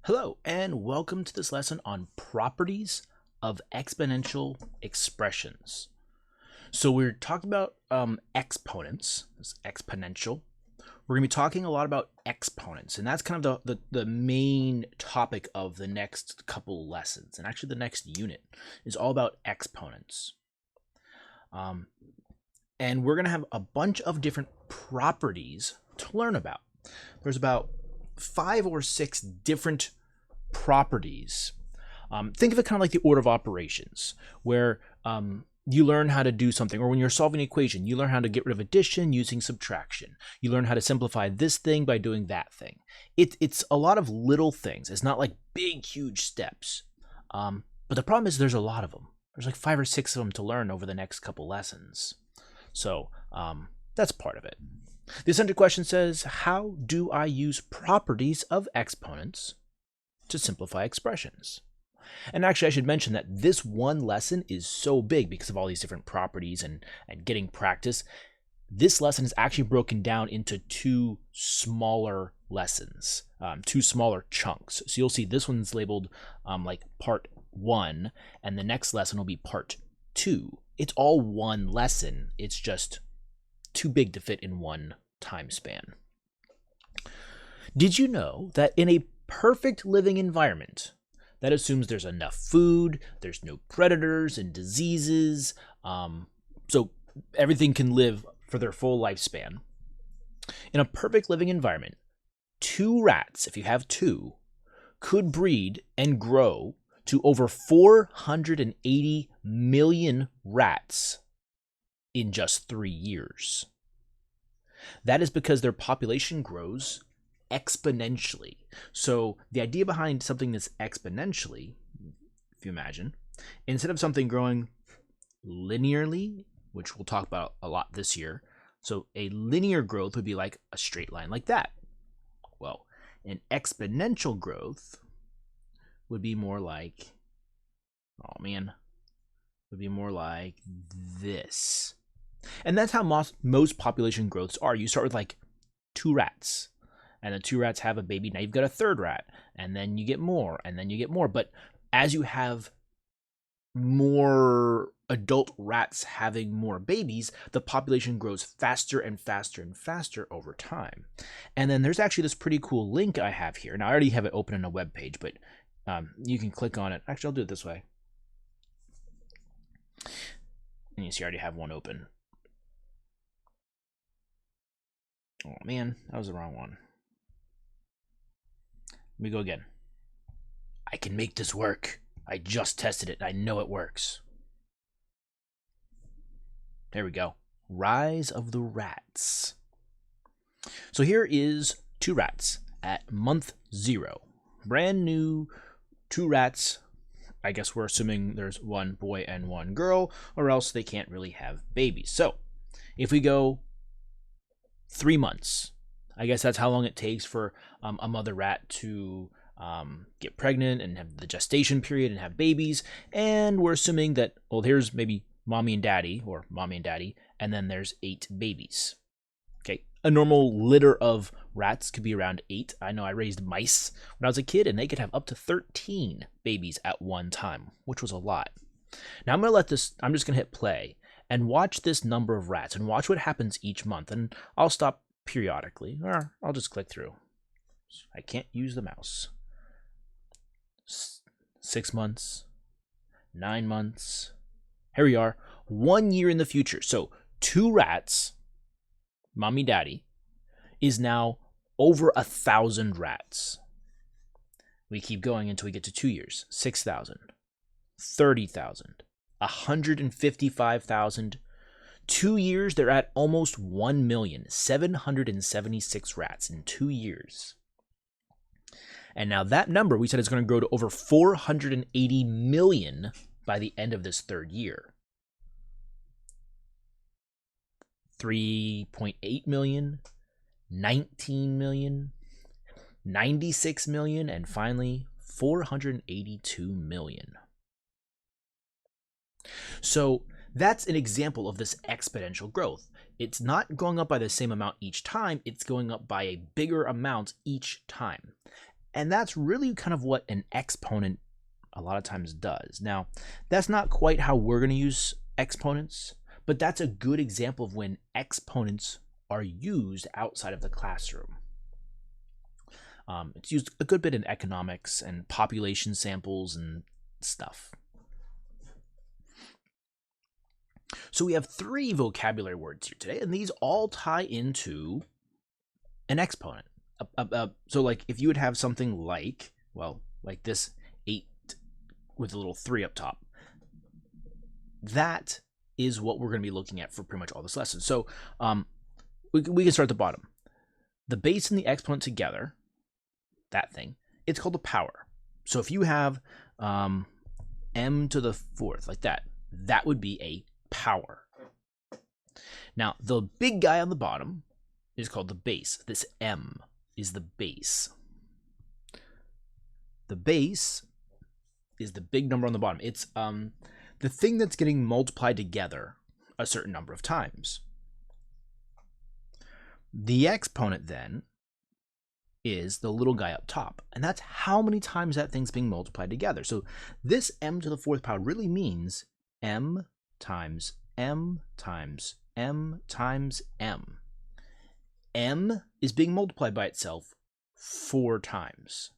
Hello, and welcome to this lesson on properties of exponential expressions. So we're talking about exponents, this exponential. We're going to be talking a lot about exponents, and that's kind of the main topic of the next couple lessons. And actually the next unit is all about exponents. And we're going to have a bunch of different properties to learn about. There's about 5 or 6 different properties. Think of it kind of like the order of operations, where you learn how to do something, or when you're solving an equation, you learn how to get rid of addition using subtraction. You learn how to simplify this thing by doing that thing. It's a lot of little things. It's not like big, huge steps. But the problem is there's a lot of them. There's like 5 or 6 of them to learn over the next couple lessons. So that's part of it. The essential question says, how do I use properties of exponents to simplify expressions? And actually, I should mention that this one lesson is so big because of all these different properties and getting practice. This lesson is actually broken down into 2 smaller lessons, 2 smaller chunks. So you'll see this one's labeled like part 1, and the next lesson will be part 2. It's all one lesson. It's just too big to fit in one time span. Did you know that in a perfect living environment, that assumes there's enough food, there's no predators and diseases, so everything can live for their full lifespan. In a perfect living environment, 2 rats, if you have 2, could breed and grow to over 480 million rats in just 3 years. That is because their population grows exponentially. So the idea behind something that's exponentially, if you imagine, instead of something growing linearly, which we'll talk about a lot this year, so a linear growth would be like a straight line like that. Well, an exponential growth would be more like, would be more like this. And that's how most population growths are. You start with like 2 rats, and the 2 rats have a baby. Now you've got a 3rd rat, and then you get more, and then you get more. But as you have more adult rats having more babies, the population grows faster and faster and faster over time. And then there's actually this pretty cool link I have here. Now I already have it open on a web page, but you can click on it. Actually, I'll do it this way. And you see I already have one open. Oh man, that was the wrong one. Let me go again. I can make this work. I just tested it. I know it works. There we go. Rise of the Rats. So here is 2 rats at month 0. Brand new 2 rats. I guess we're assuming there's 1 boy and 1 girl, or else they can't really have babies. So if we go 3 months, I guess that's how long it takes for a mother rat to get pregnant and have the gestation period and have babies. And we're assuming that, well, here's maybe mommy and daddy, or mommy and daddy, and then there's 8 babies. Okay, a normal litter of rats could be around 8. I know I raised mice when I was a kid, and they could have up to 13 babies at one time, which was a lot. Now I'm just going to hit play and watch this number of rats and watch what happens each month. And I'll stop periodically, or I'll just click through. I can't use the mouse. 6 months, 9 months. Here we are, 1 year in the future. So 2 rats, mommy, daddy, is now over 1,000 rats. We keep going until we get to 2 years. 6,000, 30,000, 155,000. 2 years, they're at almost 1,776 rats in 2 years. And now that number, we said, is going to grow to over 480 million by the end of this 3rd year. 3.8 million, 19 million, 96 million, and finally 482 million. So that's an example of this exponential growth. It's not going up by the same amount each time, it's going up by a bigger amount each time. And that's really kind of what an exponent a lot of times does. Now, that's not quite how we're going to use exponents, but that's a good example of when exponents are used outside of the classroom. It's used a good bit in economics and population samples and stuff. So we have 3 vocabulary words here today, and these all tie into an exponent. So like if you would have something like, well, like this 8 with a little 3 up top, that is what we're going to be looking at for pretty much all this lesson. So we can start at the bottom. The base and the exponent together, that thing, it's called a power. So if you have m to the 4th, like that, that would be a power. Now, the big guy on the bottom is called the base. This m is the base. The base is the big number on the bottom. It's the thing that's getting multiplied together a certain number of times. The exponent then is the little guy up top, and that's how many times that thing's being multiplied together. So this m to the 4th power really means m times m times m times m. M is being multiplied by itself 4 times.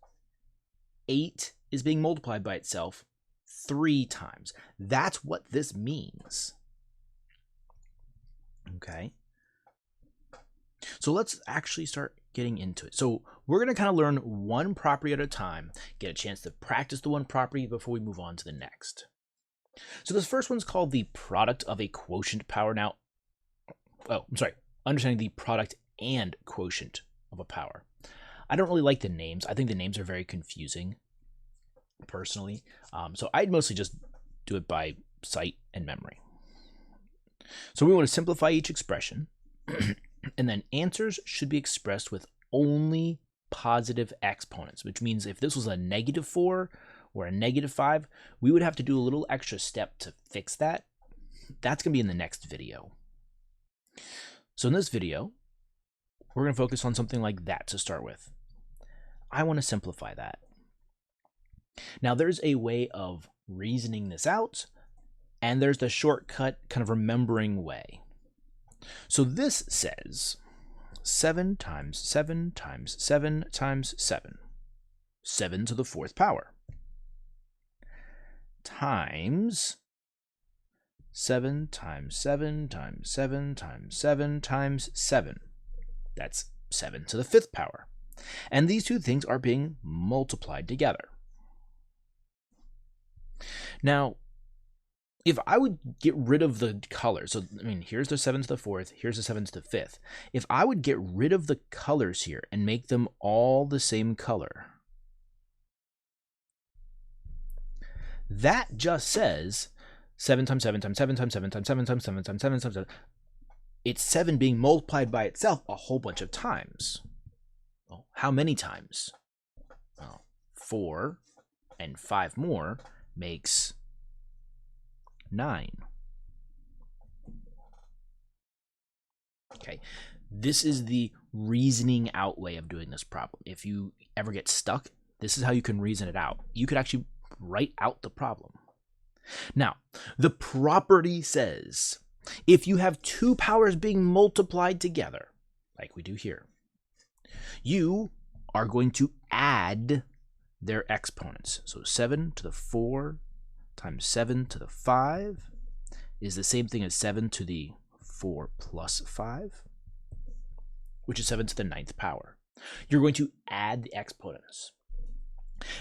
8 is being multiplied by itself 3 times. That's what this means. Okay. So let's actually start getting into it. So we're going to kind of learn one property at a time, get a chance to practice the one property before we move on to the next. So this first one's called the product of a quotient power. Now, understanding the product and quotient of a power. I don't really like the names. I think the names are very confusing, personally. So I'd mostly just do it by sight and memory. So we want to simplify each expression, and then answers should be expressed with only positive exponents, which means if this was a -4 or a -5, we would have to do a little extra step to fix that. That's going to be in the next video. So in this video, we're going to focus on something like that to start with. I want to simplify that. Now there's a way of reasoning this out, and there's the shortcut kind of remembering way. So this says 7 times 7 times 7 times 7, 7 to the 4th power, times 7 times 7 times 7 times 7 times 7. That's 7 to the 5th power. And these two things are being multiplied together. Now, if I would get rid of the colors, so I mean, here's the 7 to the 4th, here's the 7 to the 5th. If I would get rid of the colors here and make them all the same color, that just says 7 times 7 times 7 times 7 times 7 times 7 times 7 times 7. It's 7 being multiplied by itself a whole bunch of times. Well, how many times? Well, 4 and 5 more makes 9. Okay, this is the reasoning out way of doing this problem. If you ever get stuck, this is how you can reason it out. You could actually write out the problem. Now, the property says if you have 2 powers being multiplied together, like we do here, you are going to add their exponents. So 7 to the 4 times 7 to the 5 is the same thing as 7 to the 4 plus 5, which is 7 to the 9th power. You're going to add the exponents.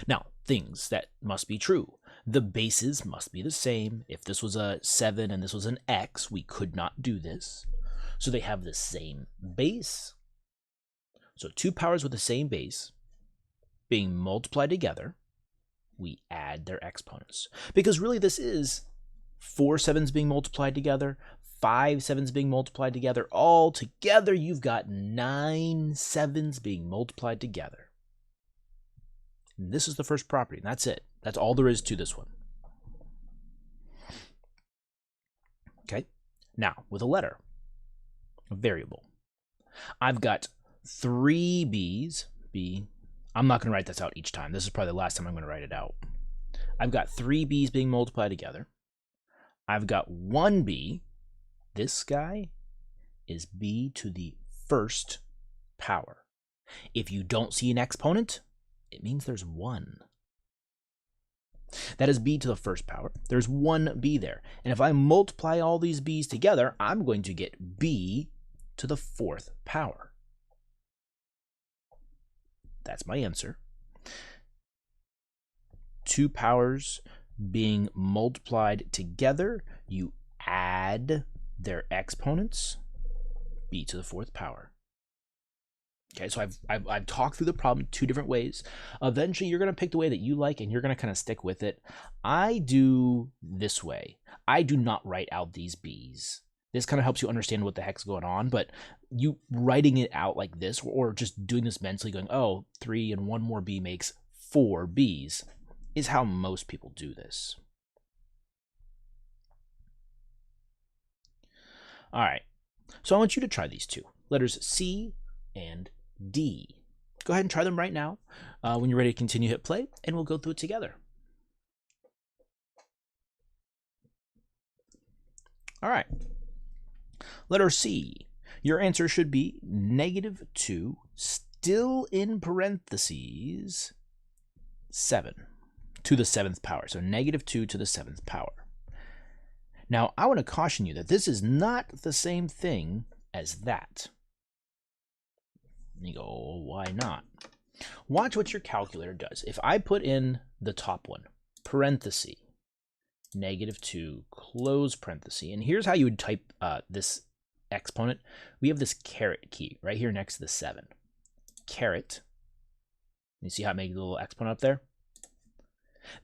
Now, things that must be true. The bases must be the same. If this was a 7 and this was an x, we could not do this. So they have the same base. So 2 powers with the same base being multiplied together, we add their exponents. Because really this is 4 7s being multiplied together, 5 7s being multiplied together. All together, you've got 9 7s being multiplied together. And this is the first property, and that's it. That's all there is to this one. Okay, now with a letter, a variable. I've got 3 b's, b, I'm not going to write this out each time. This is probably the last time I'm going to write it out. I've got 3 b's being multiplied together. I've got 1 b. This guy is b to the first power. If you don't see an exponent, it means there's 1. That is b to the first power. There's 1 b there. And if I multiply all these b's together, I'm going to get b to the 4th power. That's my answer. 2 powers being multiplied together, you add their exponents, b to the 4th power. Okay, so I've talked through the problem 2 different ways. Eventually, you're going to pick the way that you like, and you're going to kind of stick with it. I do this way. I do not write out these b's. This kind of helps you understand what the heck's going on, but you writing it out like this, or just doing this mentally, going, oh, 3 and 1 more b makes 4 b's, is how most people do this. All right, so I want you to try these 2, letters C and D. Go ahead and try them right now. When you're ready to continue, hit play, and we'll go through it together. All right. Letter C. Your answer should be -2, still in parentheses, 7 to the 7th power. So -2 to the 7th power. Now, I want to caution you that this is not the same thing as that. And you go, why not? Watch what your calculator does. If I put in the top one, parenthesis, -2, close parenthesis, and here's how you would type this exponent. We have this caret key right here next to the 7. Caret. You see how I make a little exponent up there?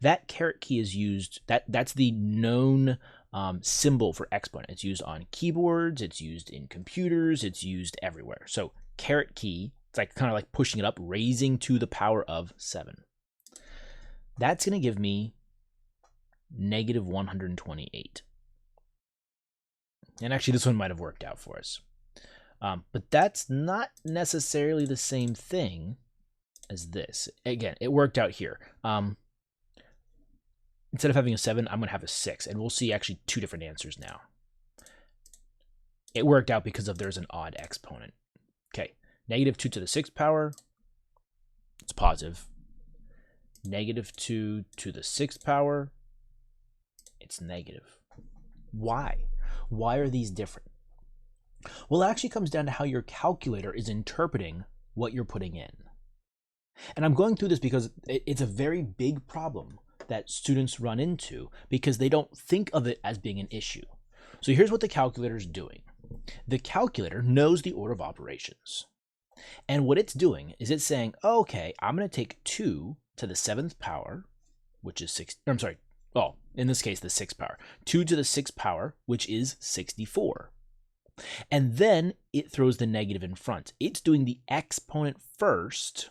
That caret key is used, that's the known symbol for exponent. It's used on keyboards, it's used in computers, it's used everywhere. So caret key, it's like kind of like pushing it up, raising to the power of 7. That's going to give me -128. And actually, this one might have worked out for us. But that's not necessarily the same thing as this. Again, it worked out here. Instead of having a 7, I'm going to have a 6. And we'll see actually 2 different answers now. It worked out because there's an odd exponent. Okay, -2 to the 6th power. It's positive. -2 to the 6th power. It's negative. Why? Why are these different? Well, it actually comes down to how your calculator is interpreting what you're putting in. And I'm going through this because it's a very big problem that students run into because they don't think of it as being an issue. So here's what the calculator is doing. The calculator knows the order of operations. And what it's doing is it's saying, okay, I'm going to take 2 to the 7th power, which is 6. I'm sorry. Oh, in this case, the 6th power. 2 to the 6th power, which is 64. And then it throws the negative in front. It's doing the exponent first,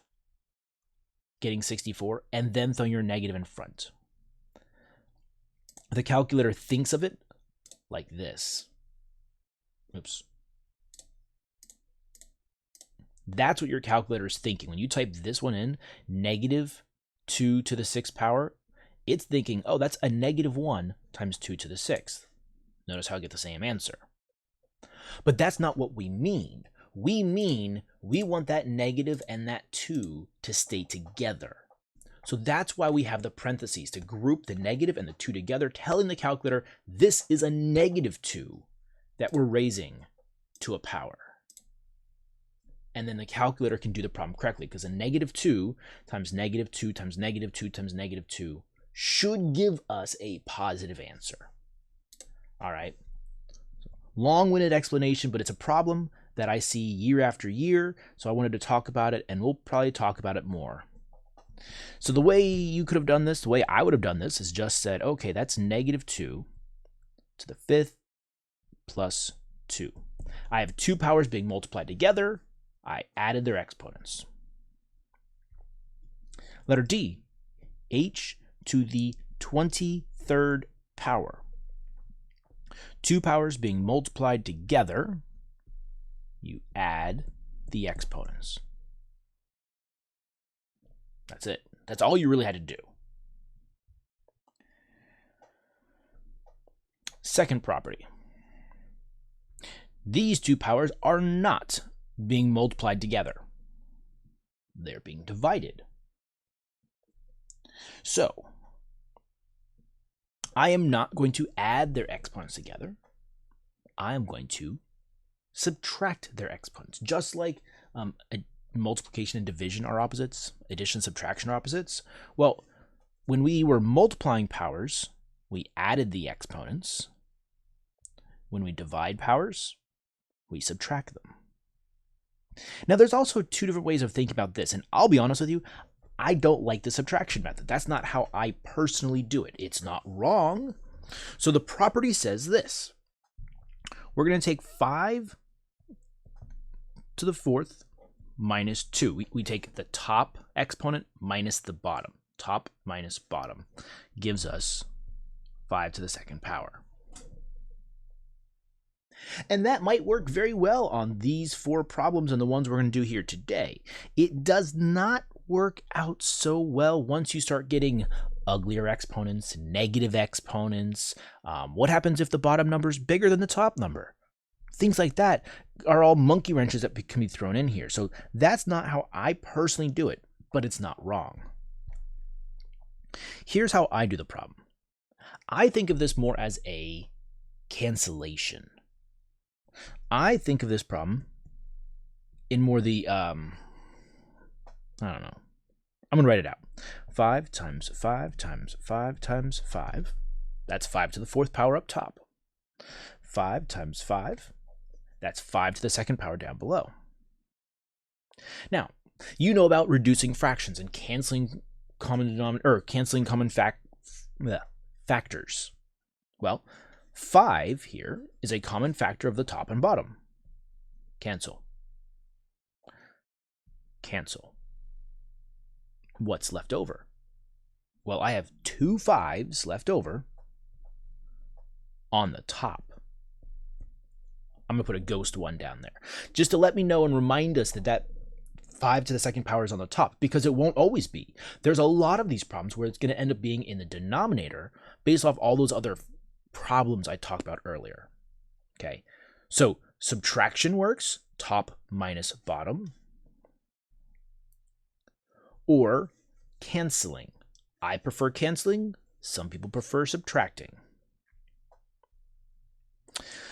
getting 64, and then throwing your negative in front. The calculator thinks of it like this. Oops. That's what your calculator is thinking. When you type this one in, -2 to the 6th power, it's thinking, oh, that's a -1 times 2 to the 6th. Notice how I get the same answer. But that's not what we mean. We mean we want that negative and that 2 to stay together. So that's why we have the parentheses, to group the negative and the 2 together, telling the calculator this is a -2 that we're raising to a power. And then the calculator can do the problem correctly because a -2 times -2 times -2 times -2 should give us a positive answer. All right. Long-winded explanation, but it's a problem that I see year after year, so I wanted to talk about it, and we'll probably talk about it more. So the way you could have done this, the way I would have done this, is just said, okay, that's -2 to the 5th plus 2. I have 2 powers being multiplied together. I added their exponents. Letter D, h to the 23rd power. 2 powers being multiplied together, you add the exponents. That's it. That's all you really had to do. Second property. These two powers are not being multiplied together. They're being divided. So, I am not going to add their exponents together. I am going to subtract their exponents. Just like multiplication and division are opposites, addition and subtraction are opposites. Well, when we were multiplying powers, we added the exponents. When we divide powers, we subtract them. Now, there's also two different ways of thinking about this, and I'll be honest with you, I don't like the subtraction method. That's not how I personally do it. It's not wrong. So the property says this. We're going to take 5 to the fourth minus 2. We take the top exponent minus the bottom. Top minus bottom gives us 5 to the second power. And that might work very well on these 4 problems and the ones we're going to do here today. It does not work out so well once you start getting uglier exponents, negative exponents. What happens if the bottom number is bigger than the top number? Things like that are all monkey wrenches that can be thrown in here. So that's not how I personally do it, but it's not wrong. Here's how I do the problem. I think of this more as a cancellation. I think of this problem in more the, I don't know. I'm going to write it out. 5 times 5 times 5 times 5. That's 5 to the fourth power up top. 5 times 5. That's 5 to the second power down below. Now, you know about reducing fractions and canceling common factors. Well, 5 here is a common factor of the top and bottom. Cancel. Cancel. What's left over? Well, I have 2 5s left over on the top. I'm going to put a ghost 1 down there, just to let me know and remind us that 5 to the second power is on the top, because it won't always be. There's a lot of these problems where it's going to end up being in the denominator based off all those other problems I talked about earlier. Okay, so subtraction works, top minus bottom, or canceling. I prefer canceling. Some people prefer subtracting.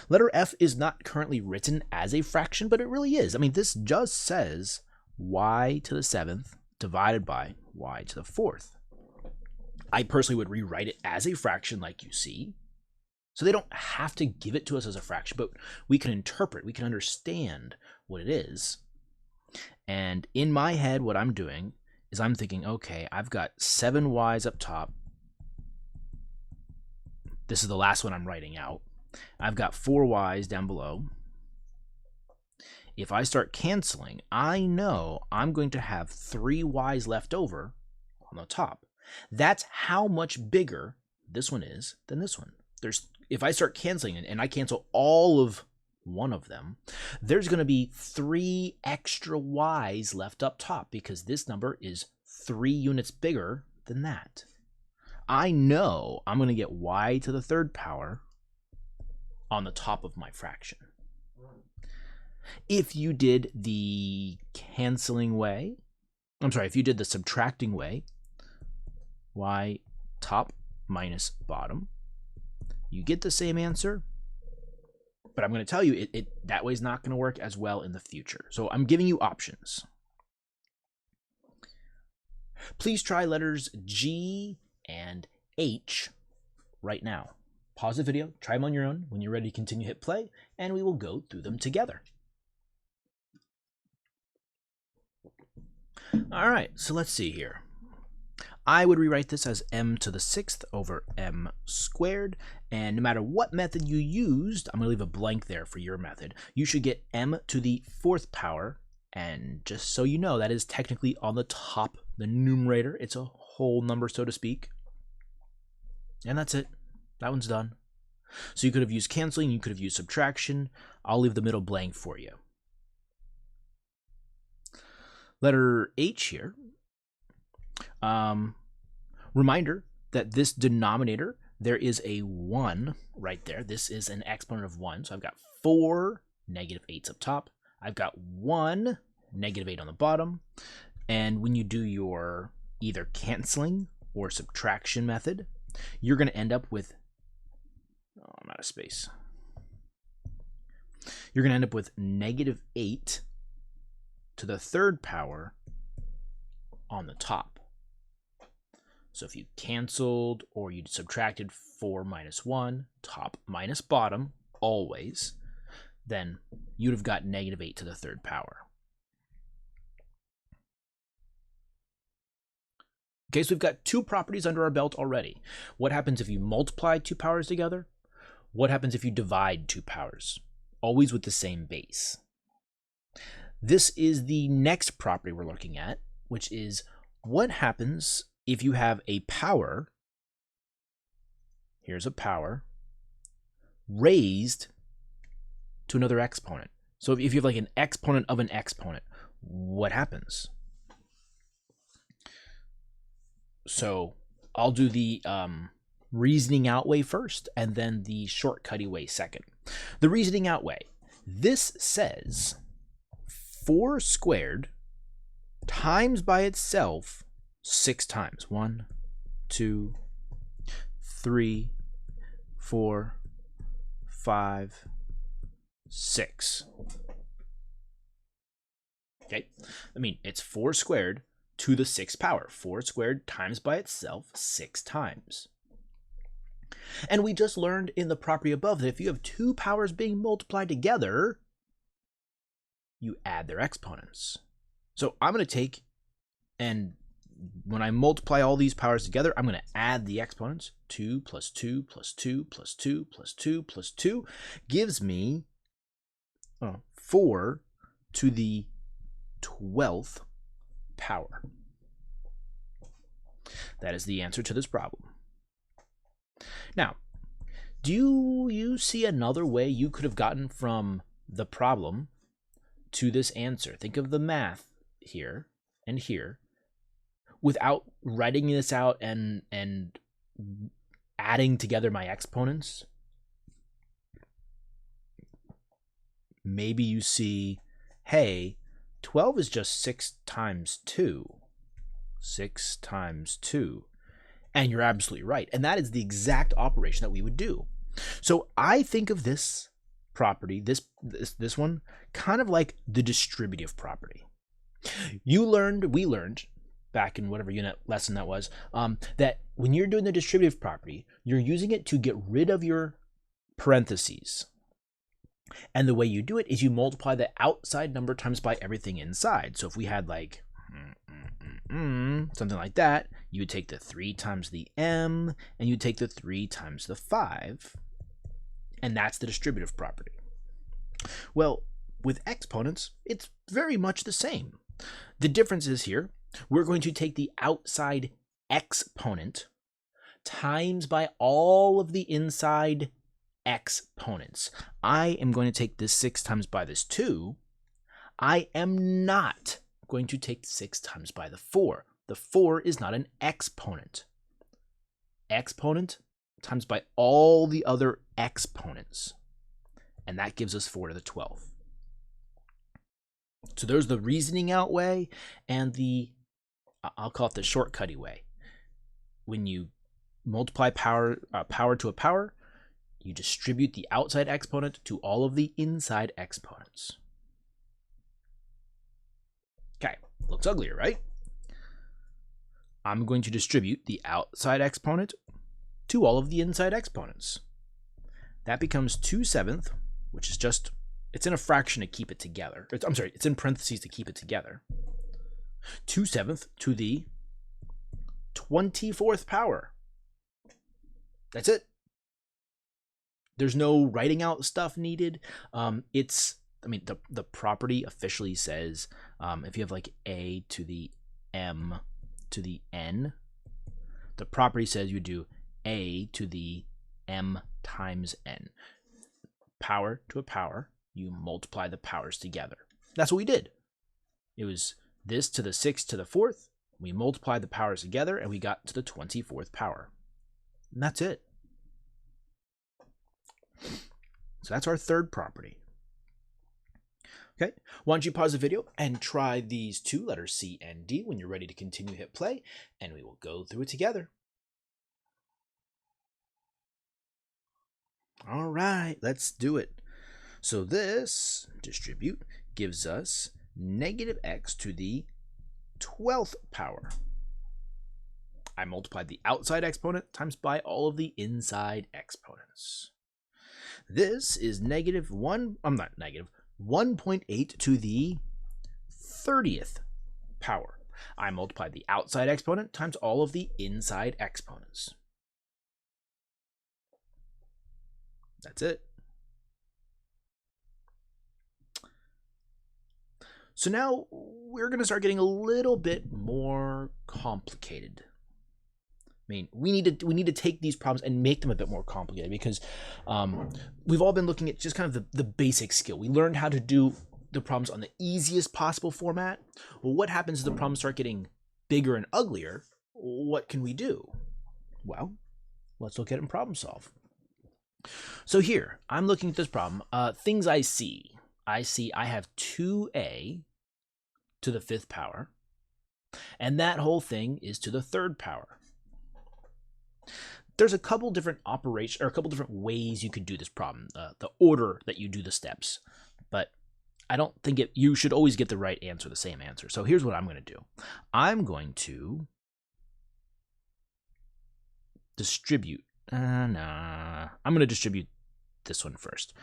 Letter F is not currently written as a fraction, but it really is. I mean, this just says y to the 7th divided by y to the 4th. I personally would rewrite it as a fraction like you see. So they don't have to give it to us as a fraction, but we can interpret, we can understand what it is. And in my head, what I'm doing is I'm thinking, okay, I've got 7 y's up top. This is the last one I'm writing out. I've got 4 y's down below. If I start canceling, I know I'm going to have 3 y's left over on the top. That's how much bigger this one is than this one. If I start canceling and I cancel all of one of them, there's going to be 3 extra y's left up top because this number is 3 units bigger than that. I know I'm going to get y to the third power on the top of my fraction. If you did the canceling way, if you did the subtracting way, y top minus bottom, you get the same answer, but I'm going to tell you that way is not going to work as well in the future. So I'm giving you options. Please try letters G and H right now. Pause the video, try them on your own. When you're ready to continue, hit play, and we will go through them together. All right, so let's see here. I would rewrite this as m to the 6th over m squared, and no matter what method you used, I'm going to leave a blank there for your method, you should get m to the 4th power, and just so you know, that is technically on the top, the numerator. It's a whole number, so to speak. And that's it. That one's done. So you could have used canceling, you could have used subtraction. I'll leave the middle blank for you. Letter H here. Reminder that this denominator, there is a 1 right there. This is an exponent of 1. So I've got 4 -8s up top. I've got 1 -8 on the bottom. And when you do your either canceling or subtraction method, you're going to end up with, oh, I'm out of space. You're going to end up with -8 to the third power on the top. So if you canceled or you subtracted 4 minus 1, top minus bottom, always, then you'd have got -8 to the third power. Okay, so we've got 2 properties under our belt already. What happens if you multiply 2 powers together? What happens if you divide 2 powers? Always with the same base. This is the next property we're looking at, which is what happens if you have a power, here's a power, raised to another exponent. So if you have like an exponent of an exponent, what happens? So I'll do the reasoning out way first and then the shortcutty way second. The reasoning out way. This says 4 squared times by itself 6 times. 1, 2, 3, 4, 5, 6. Okay, I mean, it's 4 squared to the 6th power. 4 squared times by itself 6 times. And we just learned in the property above that if you have 2 powers being multiplied together, you add their exponents. So I'm going to take, and when I multiply all these powers together, I'm going to add the exponents. 2 plus 2 plus 2 plus 2 plus 2 plus 2 gives me 4 to the 12th power. That is the answer to this problem. Now, do you see another way you could have gotten from the problem to this answer? Think of the math here and here without writing this out and adding together my exponents. Maybe you see, hey, 12 is just 6 times 2. 6 times 2. And you're absolutely right. And that is the exact operation that we would do. So I think of this property, this one, kind of like the distributive property. We learned back in whatever unit lesson that was, that when you're doing the distributive property, you're using it to get rid of your parentheses. And the way you do it is you multiply the outside number times by everything inside. So if we had like something like that, you would take the 3 times the m, and you would take the 3 times the 5, and that's the distributive property. Well, with exponents, it's very much the same. The difference is here, we're going to take the outside exponent times by all of the inside exponents. I am going to take this 6 times by this 2. I am not going to take 6 times by the 4. The 4 is not an exponent. Exponent times by all the other exponents. And that gives us 4 to the 12th. So there's the reasoning out way and the, I'll call it the shortcutty way. When you multiply power to a power, you distribute the outside exponent to all of the inside exponents. Okay, looks uglier, right? I'm going to distribute the outside exponent to all of the inside exponents. That becomes 2/7, which is just, it's in a fraction to keep it together. It's in parentheses to keep it together. 2/7 to the 24th power. That's it. There's no writing out stuff needed. The property officially says if you have like a to the m to the n, the property says you do a to the m times n. Power to a power, you multiply the powers together. That's what we did. It was this to the 6th to the 4th We multiplied the powers together, and we got to the 24th power. And that's it. So that's our third property. Okay, why don't you pause the video and try these two, letters C and D. When you're ready to continue, hit play, and we will go through it together. All right, let's do it. So this distribute gives us negative x to the 12th power. I multiplied the outside exponent times by all of the inside exponents. This is negative 1.8 to the 30th power. I multiplied the outside exponent times all of the inside exponents. That's it. So now we're going to start getting a little bit more complicated. I mean, we need to take these problems and make them a bit more complicated, because we've all been looking at just kind of the basic skill. We learned how to do the problems on the easiest possible format. Well, what happens if the problems start getting bigger and uglier? What can we do? Well, let's look at it and problem solve. So here, I'm looking at this problem. Things I see I have 2a to the 5th power, and that whole thing is to the 3rd power. There's a couple different operations, or a couple different ways you could do this problem, the order that you do the steps, but I don't think you should always get the right answer, the same answer. So here's what I'm going to do. I'm going to distribute. I'm going to distribute this one first,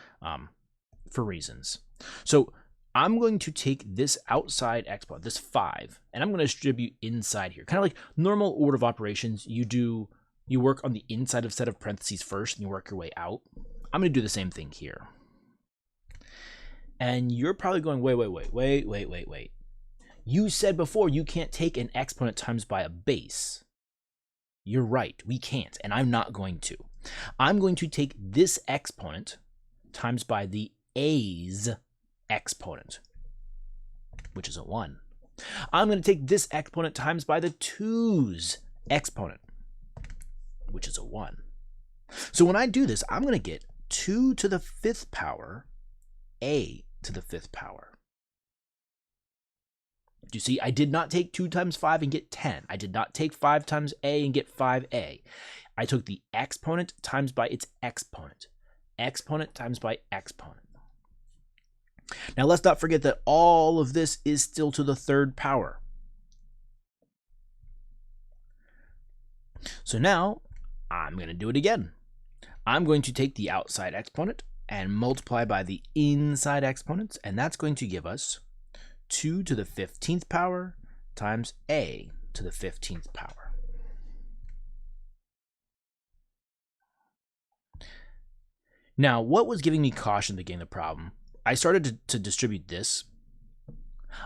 for reasons. So I'm going to take this outside exponent, this 5, and I'm going to distribute inside here. Kind of like normal order of operations, you work on the inside of set of parentheses first, and you work your way out. I'm going to do the same thing here. And you're probably going, wait. You said before you can't take an exponent times by a base. You're right, we can't, and I'm not going to. I'm going to take this exponent times by the a's exponent, which is a 1. I'm going to take this exponent times by the 2's exponent, which is a 1. So when I do this, I'm going to get 2 to the 5th power, a to the 5th power. You see, I did not take 2 times 5 and get 10. I did not take 5 times a and get 5a. I took the exponent times by its exponent. Exponent times by exponent. Now let's not forget that all of this is still to the 3rd power. So now I'm going to do it again. I'm going to take the outside exponent and multiply by the inside exponents, and that's going to give us 2 to the 15th power times a to the 15th power. Now, what was giving me caution at the beginning of the problem? I started to distribute this.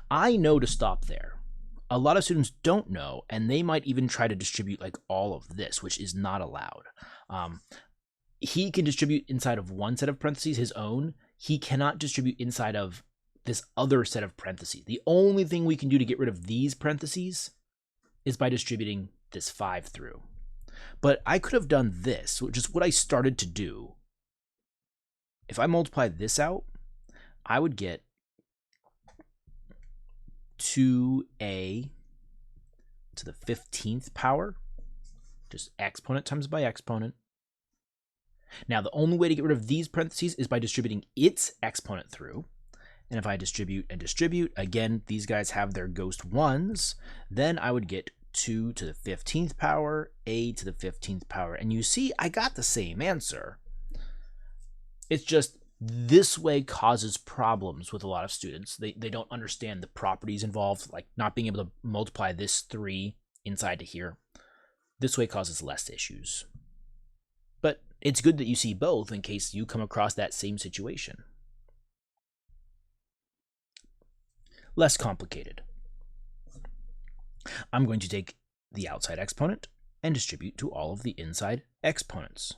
I know to stop there. A lot of students don't know, and they might even try to distribute like all of this, which is not allowed. He can distribute inside of one set of parentheses, his own. He cannot distribute inside of this other set of parentheses. The only thing we can do to get rid of these parentheses is by distributing this 5 through. But I could have done this, which is what I started to do. If I multiply this out, I would get 2a to the 15th power, just exponent times by exponent. Now, the only way to get rid of these parentheses is by distributing its exponent through. And if I distribute and distribute, again, these guys have their ghost 1s, then I would get 2 to the 15th power, a to the 15th power. And you see, I got the same answer. It's just this way causes problems with a lot of students. They don't understand the properties involved, like not being able to multiply this 3 inside to here. This way causes less issues. But it's good that you see both in case you come across that same situation. Less complicated. I'm going to take the outside exponent and distribute to all of the inside exponents.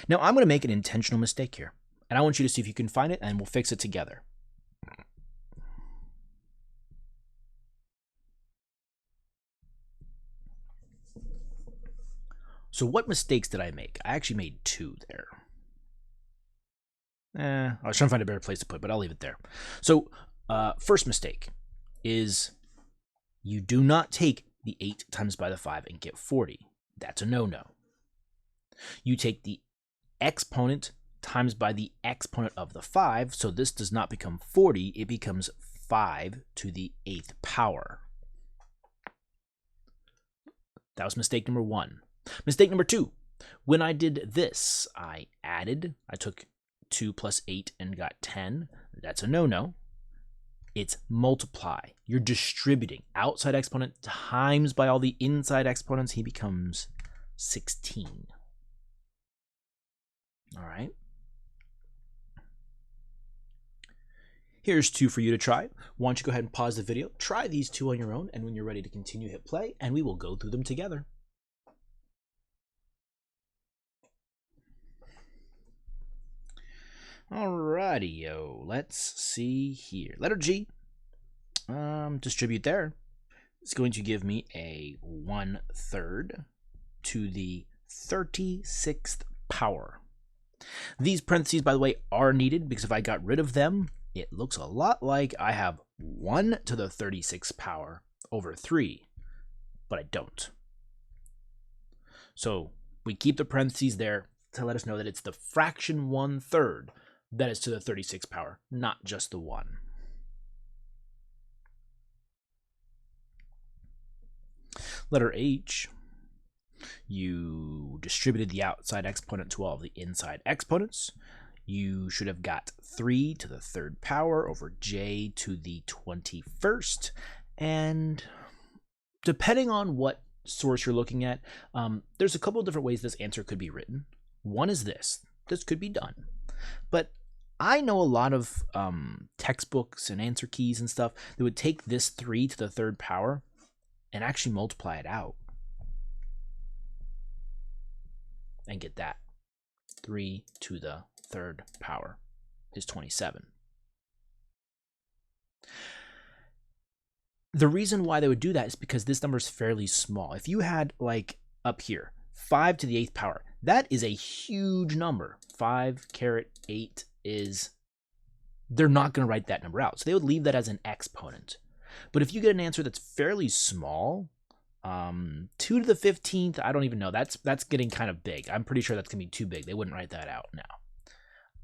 Now I'm going to make an intentional mistake here, and I want you to see if you can find it, and we'll fix it together. So what mistakes did I make? I actually made 2 there. I was trying to find a better place to put, but I'll leave it there. So first mistake is you do not take the 8 times by the 5 and get 40. That's a no-no. You take the exponent times by the exponent of the 5, so this does not become 40, it becomes 5 to the 8th power. That was mistake number 1. Mistake number 2, when I did this, I took 2 plus 8 and got 10. That's a no-no. It's multiply. You're distributing. Outside exponent times by all the inside exponents, he becomes 16. All right. Here's 2 for you to try. Why don't you go ahead and pause the video, try these 2 on your own, and when you're ready to continue, hit play, and we will go through them together. Alrighty-yo, let's see here. Letter G, distribute there. It's going to give me a 1/3 to the 36th power. These parentheses, by the way, are needed because if I got rid of them, it looks a lot like I have 1 to the 36th power over 3, but I don't. So we keep the parentheses there to let us know that it's the fraction 1/3 that is to the 36th power, not just the 1. Letter H, you distributed the outside exponent to all of the inside exponents. You should have got 3 to the 3rd power over j to the 21st. And depending on what source you're looking at, there's a couple of different ways this answer could be written. One is this. This could be done. But I know a lot of textbooks and answer keys and stuff that would take this 3 to the 3rd power and actually multiply it out and get that. 3 to the 3rd power is 27. The reason why they would do that is because this number is fairly small. If you had, like, up here, 5 to the 8th power, that is a huge number. 5 caret 8 is, they're not going to write that number out. So they would leave that as an exponent. But if you get an answer that's fairly small, 2 to the 15th, I don't even know. That's getting kind of big. I'm pretty sure that's going to be too big. They wouldn't write that out now.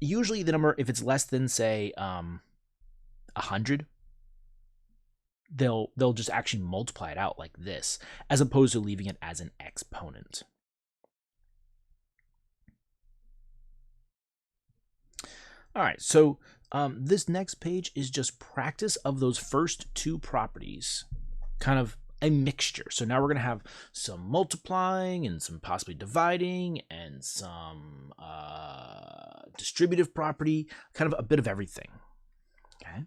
Usually the number, if it's less than, say, 100, they'll just actually multiply it out like this, as opposed to leaving it as an exponent. All right, so this next page is just practice of those first 2 properties, kind of a mixture. So now we're going to have some multiplying and some possibly dividing and some distributive property, kind of a bit of everything. Okay.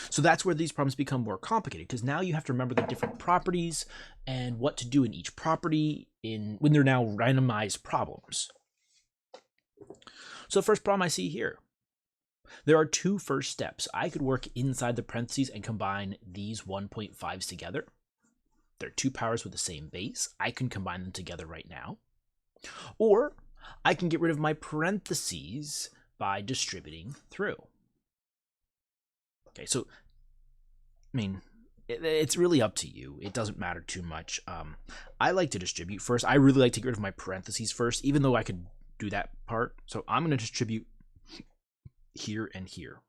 So that's where these problems become more complicated, because now you have to remember the different properties and what to do in each property when they're now randomized problems. So the first problem I see here, there are 2 first steps. I could work inside the parentheses and combine these 1.5s together. They're 2 powers with the same base. I can combine them together right now. Or I can get rid of my parentheses by distributing through. Okay, so, I mean, it's really up to you. It doesn't matter too much. I like to distribute first. I really like to get rid of my parentheses first, even though I could do that part. So I'm going to distribute here and here.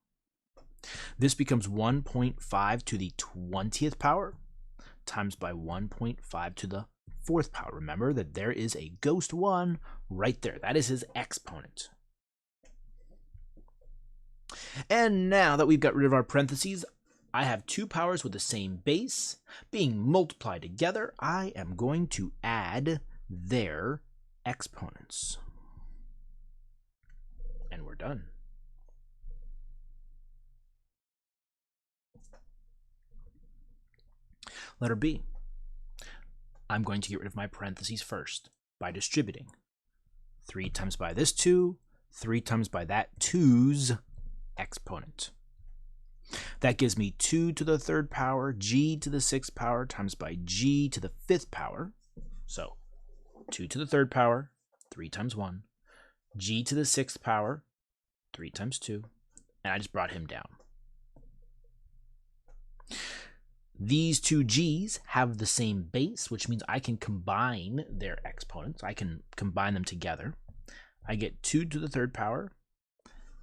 This becomes 1.5 to the 20th power times by 1.5 to the 4th power. Remember that there is a ghost 1 right there. That is his exponent. And now that we've got rid of our parentheses, I have 2 powers with the same base being multiplied together. I am going to add their exponents. And we're done. Letter B. I'm going to get rid of my parentheses first by distributing. 3 times by this 2, 3 times by that 2's exponent. That gives me 2 to the 3rd power, g to the 6th power times by g to the 5th power. So 2 to the 3rd power, 3 times 1, g to the 6th power, 3 times 2, and I just brought him down. These two g's have the same base, which means I can combine their exponents. I can combine them together. I get 2 to the 3rd power,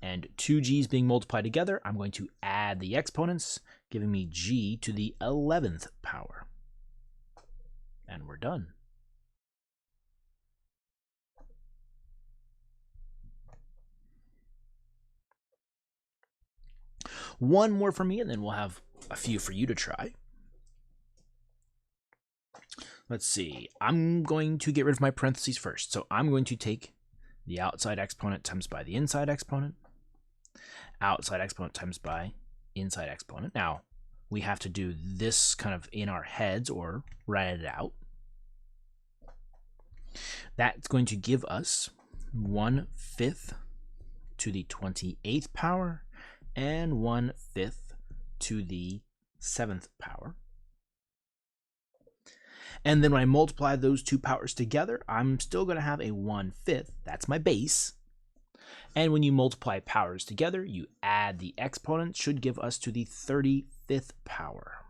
and two g's being multiplied together, I'm going to add the exponents, giving me g to the 11th power. And we're done. One more for me, and then we'll have a few for you to try. Let's see. I'm going to get rid of my parentheses first. So I'm going to take the outside exponent times by the inside exponent, outside exponent times by inside exponent. Now, we have to do this kind of in our heads or write it out. That's going to give us 1/5 to the 28th power and 1/5 to the 7th power. And then when I multiply those two powers together, I'm still going to have a 1/5. That's my base. And when you multiply powers together, you add the exponent, should give us to the 35th power.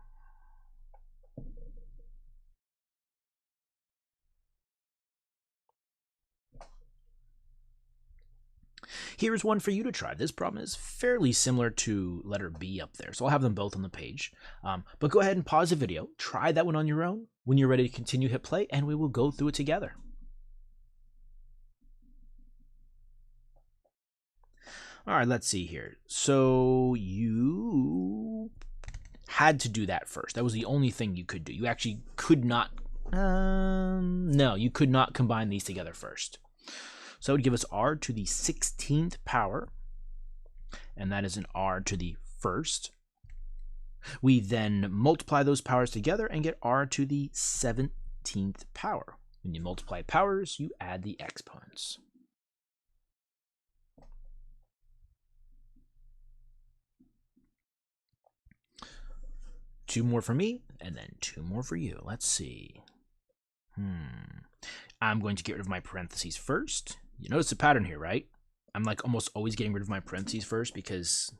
Here's one for you to try. This problem is fairly similar to letter B up there, so I'll have them both on the page. But go ahead and pause the video, try that one on your own. When you're ready to continue, hit play, and we will go through it together. All right, let's see here. So you had to do that first. That was the only thing you could do. You actually could not, no, you could not combine these together first. So it would give us r to the 16th power, and that is an r to the 1st. We then multiply those powers together and get r to the 17th power. When you multiply powers, you add the exponents. Two more for me, and then two more for you. Let's see. I'm going to get rid of my parentheses first. You notice the pattern here, right? I'm like almost always getting rid of my parentheses first because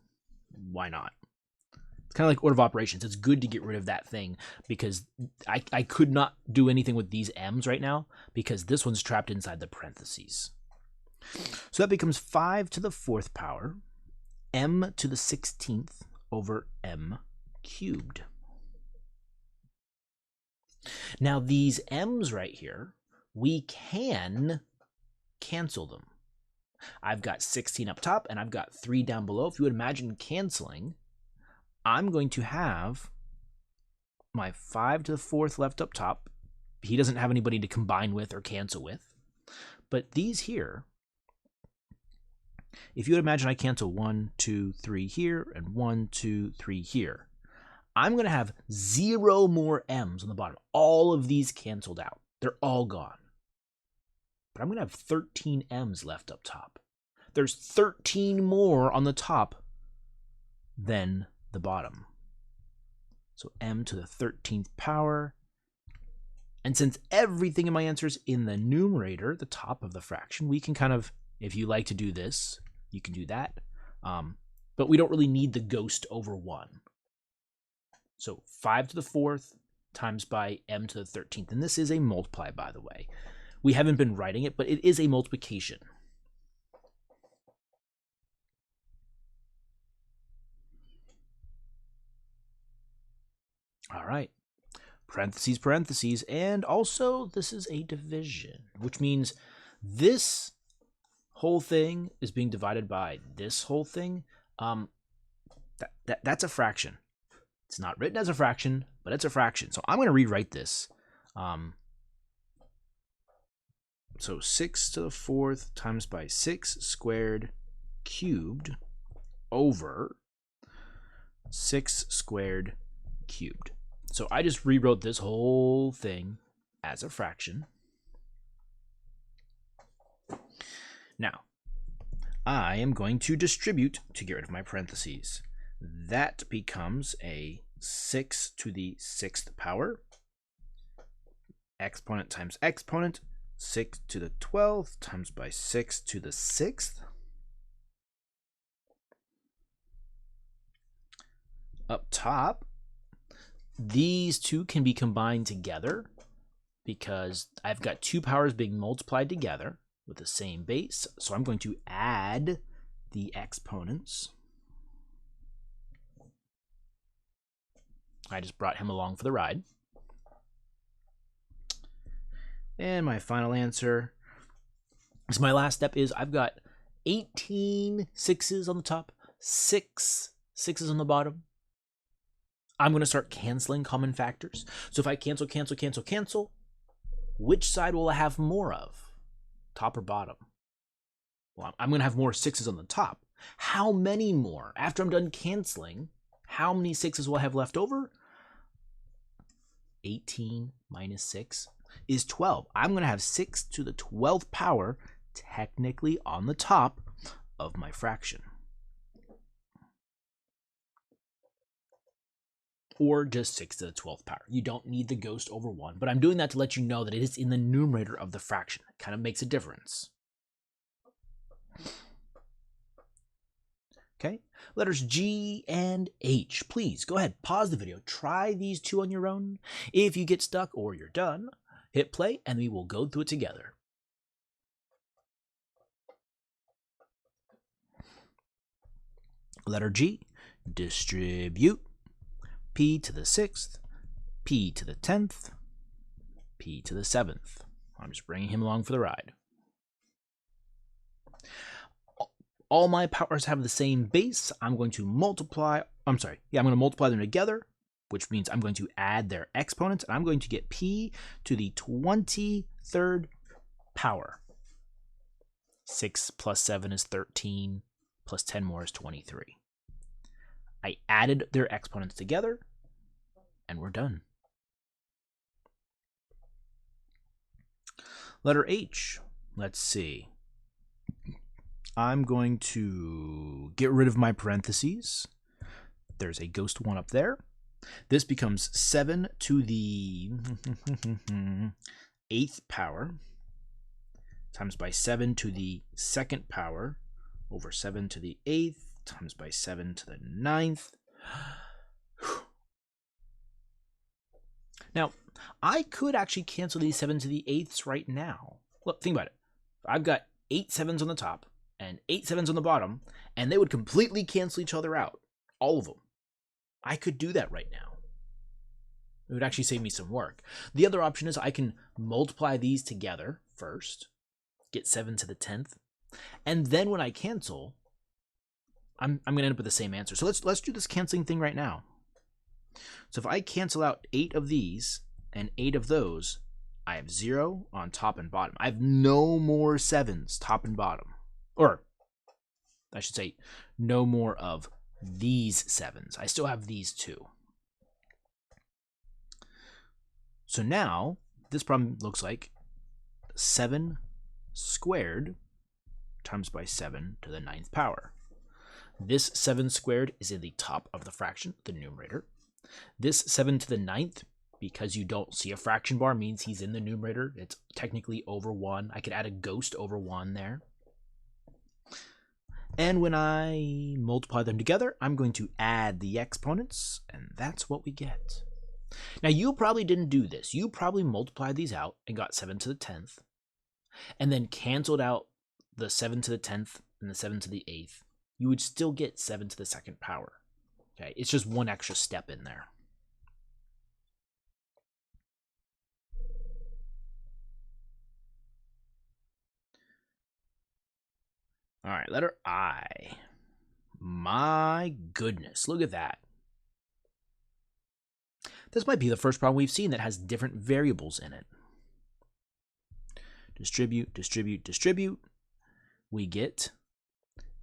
why not? It's kind of like order of operations. It's good to get rid of that thing because I could not do anything with these m's right now because this one's trapped inside the parentheses. So that becomes 5 to the 4th power, m to the 16th over m cubed. Now these m's right here, we can cancel them. I've got 16 up top and I've got 3 down below. If you would imagine canceling, I'm going to have my 5 to the 4th left up top. He doesn't have anybody to combine with or cancel with. But these here, if you would imagine I cancel 1, 2, 3 here and 1, 2, 3 here, I'm going to have 0 more m's on the bottom. All of these canceled out. They're all gone. But I'm going to have 13 m's left up top. There's 13 more on the top than the bottom. So m to the 13th power. And since everything in my answer is in the numerator, the top of the fraction, we can kind of, if you like to do this, you can do that. But we don't really need the ghost over 1. So 5 to the 4th times by m to the 13th. And this is a multiply, by the way. We haven't been writing it, but it is a multiplication. All right. Parentheses, parentheses. And also, this is a division, which means this whole thing is being divided by this whole thing. That's a fraction. It's not written as a fraction, but it's a fraction. So I'm going to rewrite this. So 6 to the 4th times by 6 squared cubed over 6 squared cubed. So I just rewrote this whole thing as a fraction. Now, I am going to distribute to get rid of my parentheses. That becomes a 6 to the 6th power. Exponent times exponent. 6 to the 12th times by 6 to the 6th. Up top, these two can be combined together because I've got two powers being multiplied together with the same base. So I'm going to add the exponents. I just brought him along for the ride. And my final answer, so my last step is I've got 18 sixes on the top, 6 sixes on the bottom. I'm going to start canceling common factors. So if I cancel, cancel, cancel, cancel, which side will I have more of? Top or bottom? Well, I'm going to have more sixes on the top. How many more? After I'm done canceling, how many sixes will I have left over? 18 minus 6 is 12. I'm going to have 6 to the 12th power technically on the top of my fraction. Or just 6 to the 12th power. You don't need the ghost over 1, but I'm doing that to let you know that it is in the numerator of the fraction. It kind of makes a difference. Okay, letters G and H. Please go ahead, pause the video, try these two on your own. If you get stuck or you're done, hit play and we will go through it together. Letter G, distribute. P to the 6th, P to the 10th, P to the 7th. I'm just bringing him along for the ride. All my powers have the same base. I'm going to multiply, I'm going to multiply them together, which means I'm going to add their exponents, and I'm going to get P to the 23rd power. 6 plus 7 is 13, plus 10 more is 23. I added their exponents together, and we're done. Letter H, let's see. I'm going to get rid of my parentheses. There's a ghost 1 up there. This becomes 7 to the 8th power times by 7 to the 2nd power over 7 to the 8th times by 7 to the 9th. Now, I could actually cancel these 7 to the 8ths right now. Look, think about it. I've got 8 7s on the top and 8 7s on the bottom, and they would completely cancel each other out. All of them. I could do that right now. It would actually save me some work. The other option is I can multiply these together first, get 7 to the 10th, and then when I cancel, I'm going to end up with the same answer. So let's do this canceling thing right now. So if I cancel out 8 of these and 8 of those, I have 0 on top and bottom. I have no more 7s top and bottom. Or I should say no more of these 7s. I still have these 2. So now this problem looks like 7 squared times by 7 to the 9th power. This 7 squared is in the top of the fraction, the numerator. This 7 to the 9th, because you don't see a fraction bar, means he's in the numerator. It's technically over 1. I could add a ghost over 1 there. And when I multiply them together, I'm going to add the exponents, and that's what we get. Now, you probably didn't do this. You probably multiplied these out and got 7 to the 10th, and then canceled out the 7 to the 10th and the 7 to the 8th. You would still get 7 to the 2nd power. Okay, it's just one extra step in there. All right, letter I. My goodness, look at that. This might be the first problem we've seen that has different variables in it. Distribute, distribute, distribute. We get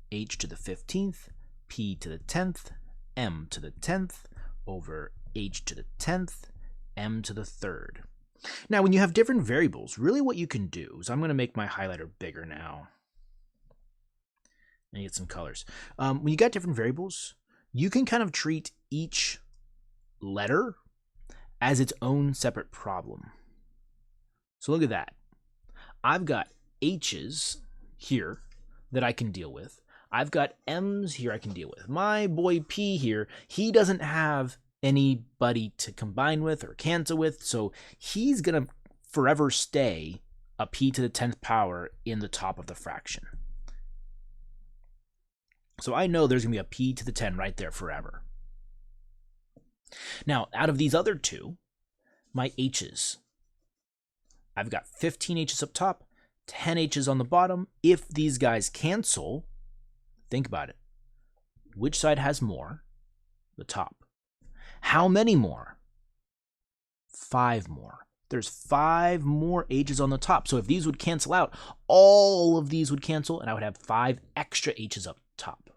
h to the 15th, p to the 10th, m to the 10th, over h to the 10th, m to the 3rd. Now, when you have different variables, really what you can do is I'm going to make my highlighter bigger now. And get some colors. When you got different variables, you can kind of treat each letter as its own separate problem. So look at that. I've got h's here that I can deal with. I've got m's here I can deal with. My boy p here, he doesn't have anybody to combine with or cancel with, so he's going to forever stay a p to the 10th power in the top of the fraction. So I know there's going to be a p to the 10 right there forever. Now, out of these other two, my h's, I've got 15 h's up top, 10 h's on the bottom. If these guys cancel, think about it. Which side has more? The top. How many more? 5 more. There's 5 more h's on the top. So if these would cancel out, all of these would cancel, and I would have 5 extra h's up top.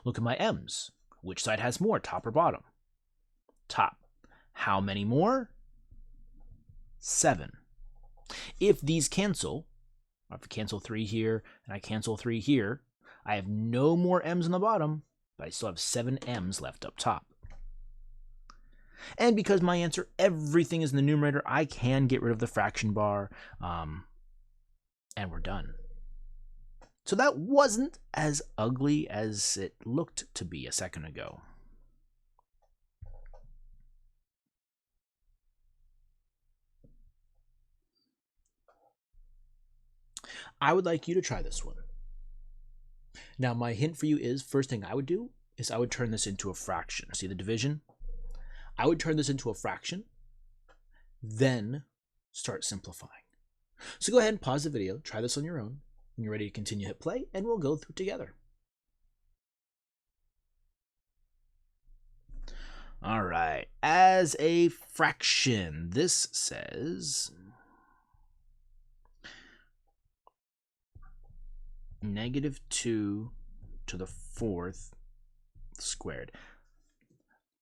Look at my m's. Which side has more, top or bottom? Top. How many more? 7. If these cancel, I have to cancel 3 here, and I cancel 3 here, I have no more m's on the bottom, but I still have 7 m's left up top. And because my answer, everything is in the numerator, I can get rid of the fraction bar, and we're done. So that wasn't as ugly as it looked to be a second ago. I would like you to try this one. Now, my hint for you is, first thing I would do is I would turn this into a fraction. See the division? I would turn this into a fraction, then start simplifying. So go ahead and pause the video, try this on your own. When you're ready to continue, hit play, and we'll go through together. All right, as a fraction, this says -2 to the 4th squared.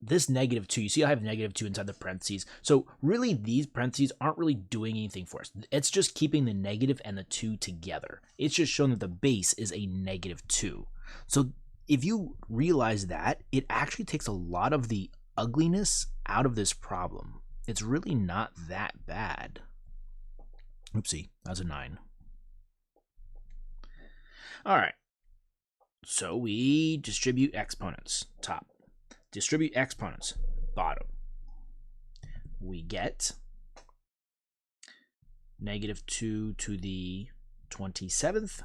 This -2, you see I have -2 inside the parentheses. So really these parentheses aren't really doing anything for us. It's just keeping the negative and the 2 together. It's just showing that the base is a -2. So if you realize that, it actually takes a lot of the ugliness out of this problem. It's really not that bad. Oopsie, that was a 9. All right, so we distribute exponents, top. Distribute exponents, bottom. We get -2 to the 27th,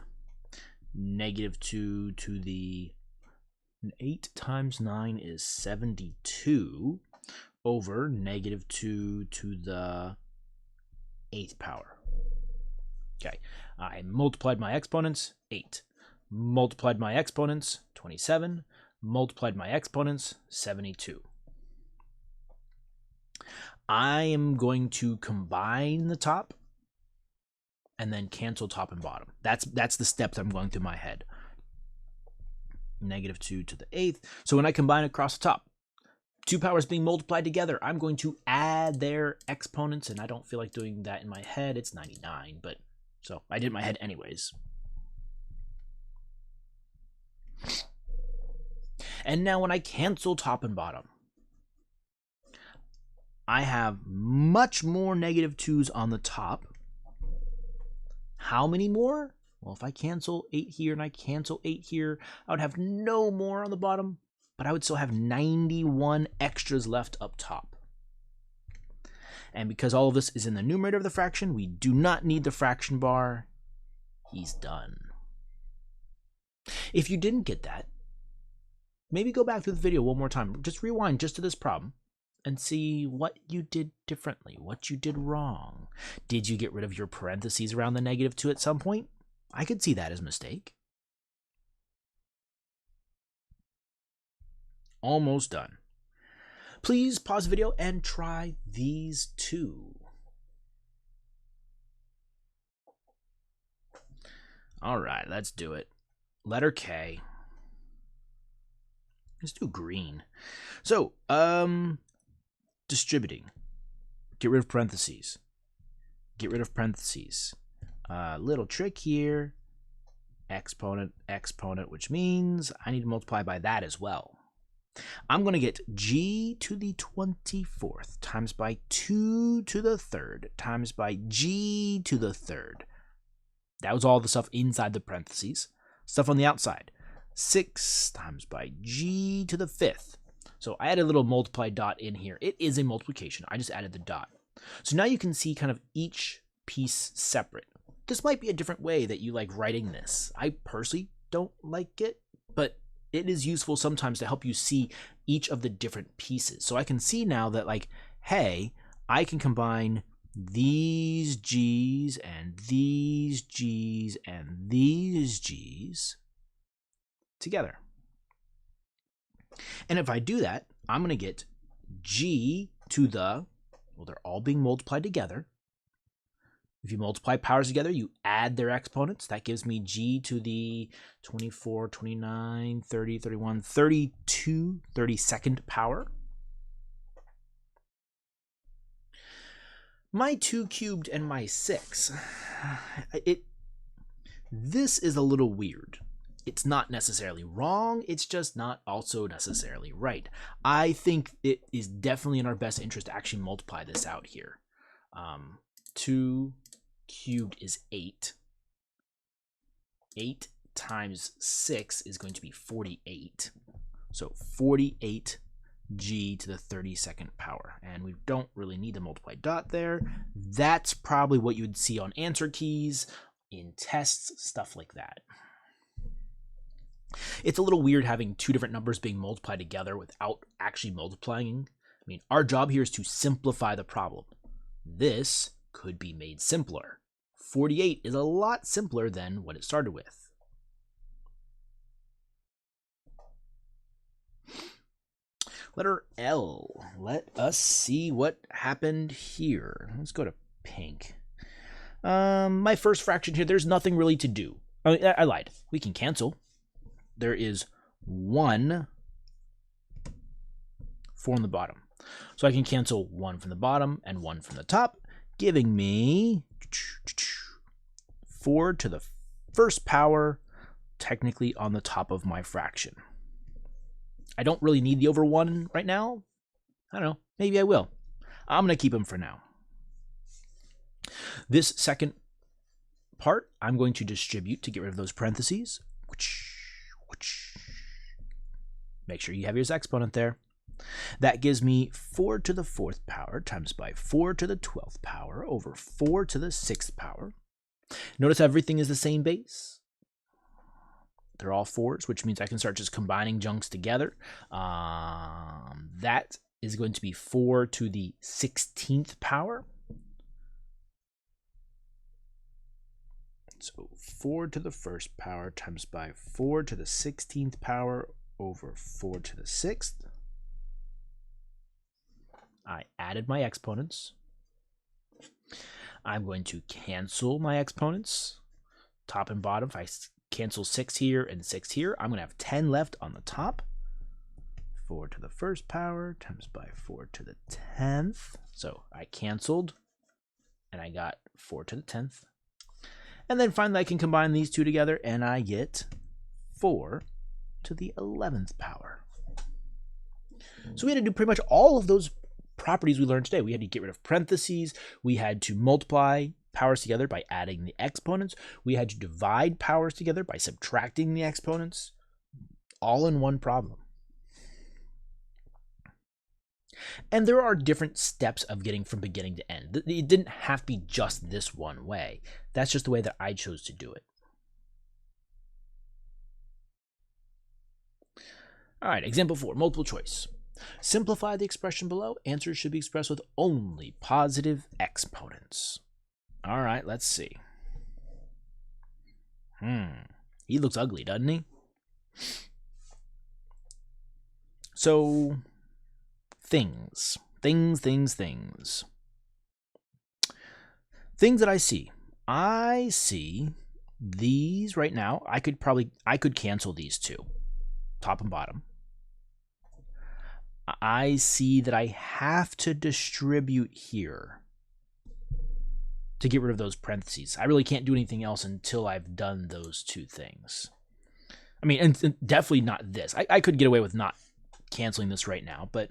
-2 to the 8 times 9 is 72 over -2 to the 8th power. Okay, I multiplied my exponents, 8. Multiplied my exponents, 27. Multiplied my exponents, 72. I am going to combine the top and then cancel top and bottom. That's the steps I'm going through my head. -2 to the 8th. So when I combine across the top, 2 powers being multiplied together, I'm going to add their exponents, and I don't feel like doing that in my head. It's 99, but so I did it in my head anyways. And now when I cancel top and bottom, I have much more -2's on the top. How many more? Well, if I cancel 8 here and I cancel 8 here, I would have no more on the bottom, but I would still have 91 extras left up top. And because all of this is in the numerator of the fraction, we do not need the fraction bar. He's done. If you didn't get that, maybe go back through the video one more time. Just rewind just to this problem and see what you did differently, what you did wrong. Did you get rid of your parentheses around the -2 at some point? I could see that as a mistake. Almost done. Please pause the video and try these two. All right, let's do it. Letter K. Let's do green. So, distributing. Get rid of parentheses. Get rid of parentheses. Little trick here. Exponent, exponent, which means I need to multiply by that as well. I'm going to get g to the 24th times by 2 to the 3rd times by g to the 3rd. That was all the stuff inside the parentheses. Stuff on the outside. 6 times by g to the 5th. So I added a little multiply dot in here. It is a multiplication. I just added the dot. So now you can see kind of each piece separate. This might be a different way that you like writing this. I personally don't like it, but it is useful sometimes to help you see each of the different pieces. So I can see now that like, hey, I can combine these G's and these G's and these G's together. And if I do that, I'm going to get G to the, well, they're all being multiplied together. If you multiply powers together, you add their exponents. That gives me G to the 24, 29, 30, 31, 32, 32nd power. My 2 cubed and my 6. This is a little weird. It's not necessarily wrong, it's just not also necessarily right. I think it is definitely in our best interest to actually multiply this out here. 2 cubed is 8. 8 times 6 is going to be 48. So 48 g to the 32nd power. And we don't really need the multiply dot there. That's probably what you'd see on answer keys, in tests, stuff like that. It's a little weird having two different numbers being multiplied together without actually multiplying. I mean, our job here is to simplify the problem. This could be made simpler. 48 is a lot simpler than what it started with. Letter L. Let us see what happened here. Let's go to pink. My first fraction here, there's nothing really to do. I lied. We can cancel. There is 1 4 on the bottom. So I can cancel 1 from the bottom and 1 from the top, giving me 4 to the 1st power, technically on the top of my fraction. I don't really need the over 1 right now. I don't know. Maybe I will. I'm going to keep them for now. This second part, I'm going to distribute to get rid of those parentheses. Make sure you have your exponent there. That gives me 4 to the 4th power times by 4 to the 12th power over 4 to the 6th power. Notice everything is the same base. They're all 4s, which means I can start just combining chunks together. That is going to be 4 to the 16th power. So 4 to the 1st power times by 4 to the 16th power over 4 to the 6th. I added my exponents. I'm going to cancel my exponents, top and bottom. If I cancel 6 here and 6 here, I'm going to have 10 left on the top. 4 to the 1st power times by 4 to the 10th. So I canceled, and I got 4 to the 10th. And then finally, I can combine these two together, and I get 4 to the 11th power. So we had to do pretty much all of those properties we learned today. We had to get rid of parentheses. We had to multiply powers together by adding the exponents. We had to divide powers together by subtracting the exponents. All in one problem. And there are different steps of getting from beginning to end. It didn't have to be just this one way. That's just the way that I chose to do it. All right, example 4, multiple choice. Simplify the expression below. Answers should be expressed with only positive exponents. All right, let's see. He looks ugly, doesn't he? So, things that I see. I see these right now. I could cancel these two, top and bottom. I see that I have to distribute here to get rid of those parentheses. I really can't do anything else until I've done those two things. I mean, and definitely not this. I could get away with not canceling this right now, but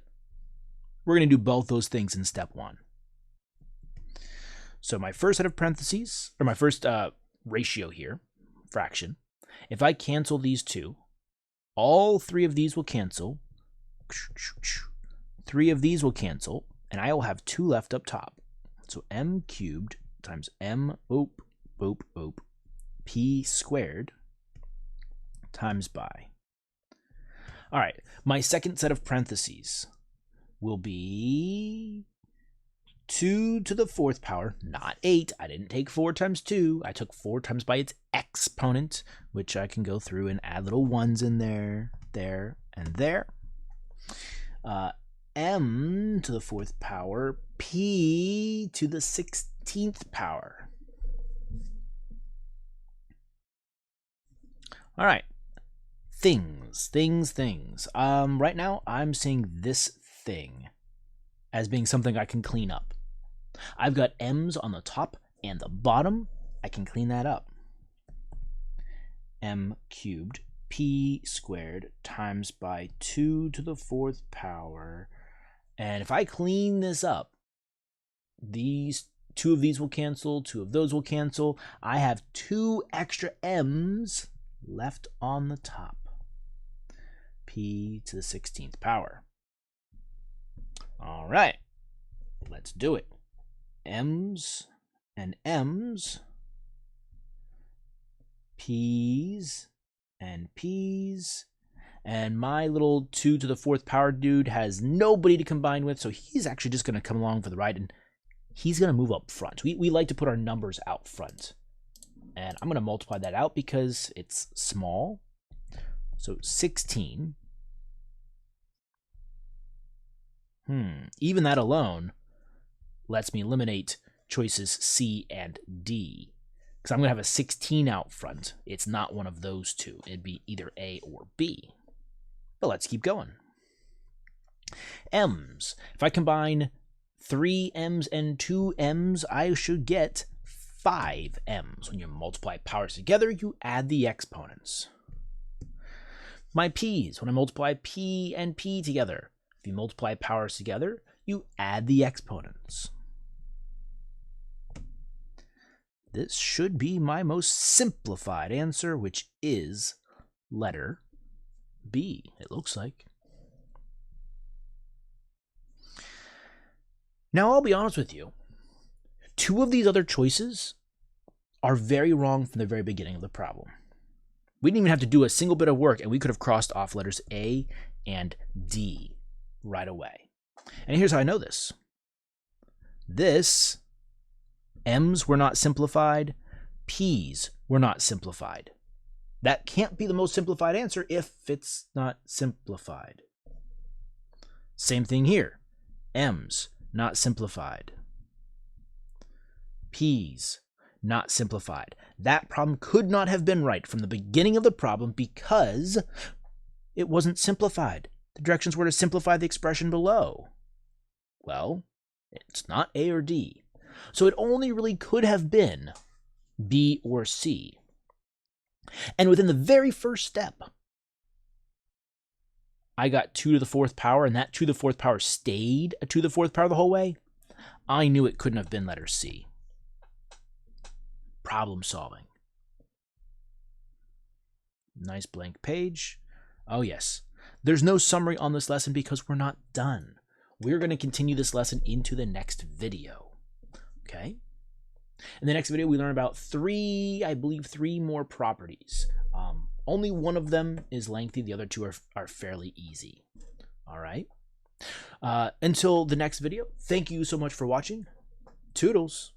we're going to do both those things in step 1. So my first set of parentheses, or my first ratio here, fraction. If I cancel these two, all three of these will cancel. 3 of these will cancel, and I will have 2 left up top. So m cubed times m p squared times by. All right, my second set of parentheses will be 2 to the 4th power, not 8. I didn't take 4 times 2. I took 4 times by its exponent, which I can go through and add little ones in there, and there. M to the 4th power, p to the 16th power. All right. Things. Right now, I'm seeing this thing as being something I can clean up. I've got m's on the top and the bottom. I can clean that up. M cubed p squared times by 2 to the 4th power. And if I clean this up, these 2 of these will cancel, 2 of those will cancel. I have 2 extra m's left on the top. P to the 16th power. All right, let's do it. M's and M's, P's and P's, and my little 2 to the 4th power dude has nobody to combine with, so he's actually just going to come along for the ride, and he's going to move up front. We like to put our numbers out front, and I'm going to multiply that out because it's small. So 16. Even that alone lets me eliminate choices C and D, because I'm going to have a 16 out front. It's not one of those two. It'd be either A or B. But let's keep going. M's. If I combine 3 M's and 2 M's, I should get 5 M's. When you multiply powers together, you add the exponents. My P's. When I multiply P and P together, if you multiply powers together, you add the exponents. This should be my most simplified answer, which is letter B, it looks like. Now, I'll be honest with you. 2 of these other choices are very wrong from the very beginning of the problem. We didn't even have to do a single bit of work, and we could have crossed off letters A and D right away. And here's how I know this. M's were not simplified, P's were not simplified. That can't be the most simplified answer if it's not simplified. Same thing here. M's, not simplified. P's, not simplified. That problem could not have been right from the beginning of the problem because it wasn't simplified. The directions were to simplify the expression below. Well, it's not A or D. So it only really could have been B or C. And within the very first step, I got 2 to the 4th power, and that 2 to the 4th power stayed a 2 to the 4th power the whole way. I knew it couldn't have been letter C. Problem solving. Nice blank page. Oh yes. There's no summary on this lesson because we're not done. We're going to continue this lesson into the next video. Okay? In the next video, we learn about 3 more properties. Only one of them is lengthy. The other 2 are fairly easy. All right? Until the next video, thank you so much for watching. Toodles.